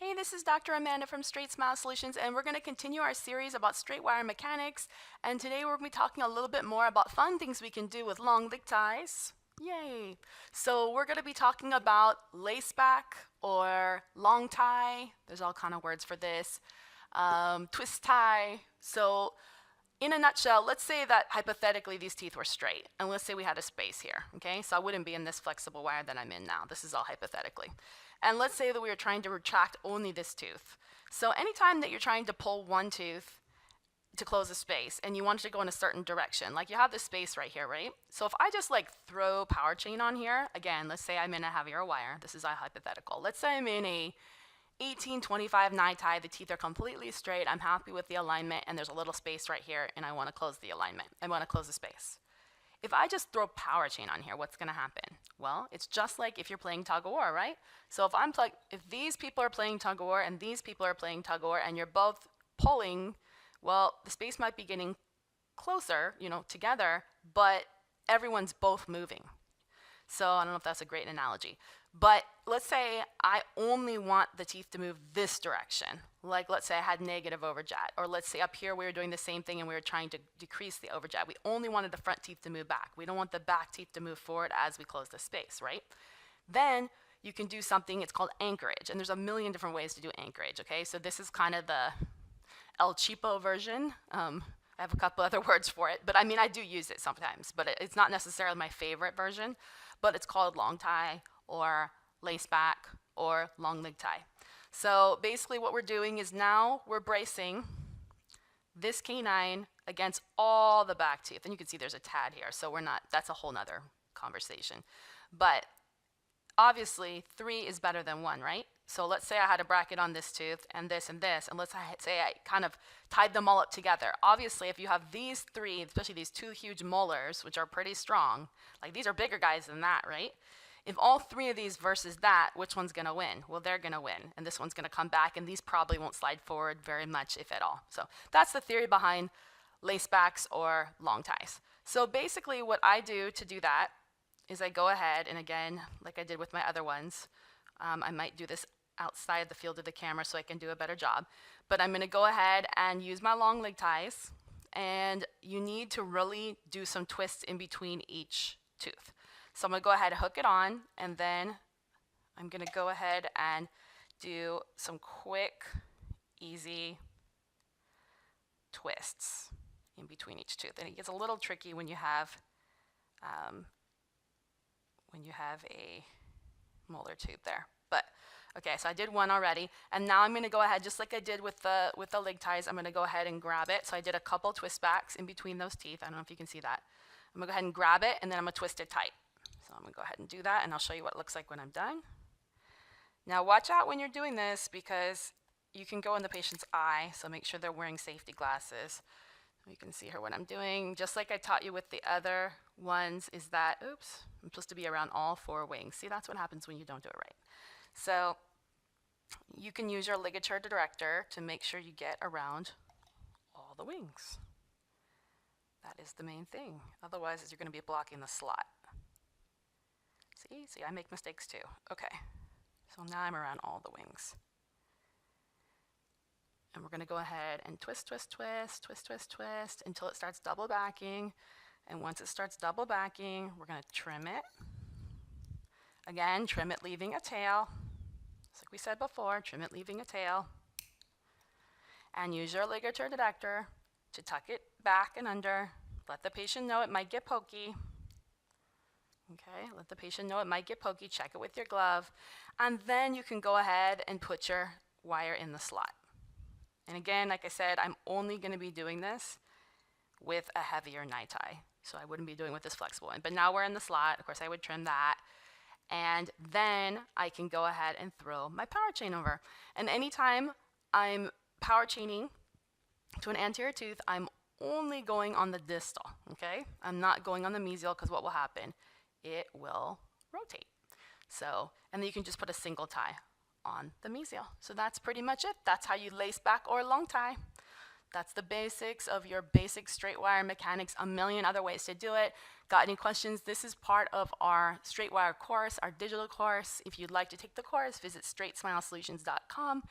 Hey, this is Dr. Amanda from StraightSmile Solutions, and we're going to continue our series about straight wire mechanics. And today we're going to be talking a little bit more about fun things we can do with long leg ties. Yay! So we're going to be talking about lace back or long tie. There's all kind of words for this. Twist tie. So in a nutshell, let's say that hypothetically these teeth were straight, and let's say we had a space here, okay? So I wouldn't be in this flexible wire that I'm in now. This is all hypothetically. And let's say that we were trying to retract only this tooth. So anytime that you're trying to pull one tooth to close a space and you want it to go in a certain direction, like you have this space right here, right? So if I just like throw power chain on here, again, let's say I'm in a heavier wire. This is a hypothetical. Let's say I'm in a 1825 knot tie, the teeth are completely straight, I'm happy with the alignment, and there's a little space right here, and I want to close the alignment. I want to close the space. If I just throw power chain on here, what's going to happen? Well, it's just like if you're playing tug of war, right? So if these people are playing tug of war and these people are playing tug of war, and you're both pulling, well, the space might be getting closer, together, but everyone's both moving. So I don't know if that's a great analogy. But let's say I only want the teeth to move this direction. Like let's say I had negative overjet. Or let's say up here we were doing the same thing and we were trying to decrease the overjet. We only wanted the front teeth to move back. We don't want the back teeth to move forward as we close the space, right? Then you can do something, it's called anchorage. And there's a million different ways to do anchorage, okay? So this is kind of the El Cheapo version. I have a couple other words for it, but I mean, I do use it sometimes, but it's not necessarily my favorite version, but it's called long tie or lace back or long leg tie. So basically what we're doing is now we're bracing this canine against all the back teeth. And you can see there's a tad here, so that's a whole nother conversation. But obviously 3 is better than 1, right? So let's say I had a bracket on this tooth and this, and let's say I kind of tied them all up together. Obviously, if you have these 3, especially these 2 huge molars, which are pretty strong, like these are bigger guys than that, right? If all 3 of these versus that, which one's going to win? Well, they're going to win, and this one's going to come back, and these probably won't slide forward very much, if at all. So that's the theory behind lace backs or long ties. So basically what I do to do that is I go ahead, and again, like I did with my other ones, I might do this outside the field of the camera so I can do a better job, but I'm going to go ahead and use my long leg ties, and you need to really do some twists in between each tooth. So I'm going to go ahead and hook it on, and then I'm going to go ahead and do some quick, easy twists in between each tooth. And it gets a little tricky when you have a molar tooth there. But okay, so I did one already, and now I'm going to go ahead, just like I did with the leg ties, I'm going to go ahead and grab it. So I did a couple twist backs in between those teeth. I don't know if you can see that. I'm going to go ahead and grab it, and then I'm going to twist it tight. So I'm going to go ahead and do that, and I'll show you what it looks like when I'm done. Now watch out when you're doing this, because you can go in the patient's eye, so make sure they're wearing safety glasses. You can see here what I'm doing, just like I taught you with the other ones, is that, oops, I'm supposed to be around all 4 wings. See, that's what happens when you don't do it right. So you can use your ligature director to make sure you get around all the wings. That is the main thing. Otherwise, you're going to be blocking the slot. See, I make mistakes too. Okay, so now I'm around all the wings. And we're going to go ahead and twist, twist, twist, twist, twist, twist until it starts double backing. And once it starts double backing, we're going to trim it. Again, trim it leaving a tail. Just like we said before, trim it leaving a tail. And use your ligature detector to tuck it back and under. Let the patient know it might get pokey. Okay, let the patient know it might get pokey. Check it with your glove. And then you can go ahead and put your wire in the slot. And again, like I said, I'm only going to be doing this with a heavier knot tie. So I wouldn't be doing with this flexible one. But now we're in the slot. Of course, I would trim that. And then I can go ahead and throw my power chain over. And anytime I'm power chaining to an anterior tooth, I'm only going on the distal, okay? I'm not going on the mesial, because what will happen? It will rotate. So, and then you can just put a single tie on the mesial. So that's pretty much it. That's how you lace back or long tie. That's the basics of your basic straight wire mechanics, a million other ways to do it. Got any questions? This is part of our straight wire course, our digital course. If you'd like to take the course, visit straightsmilesolutions.com.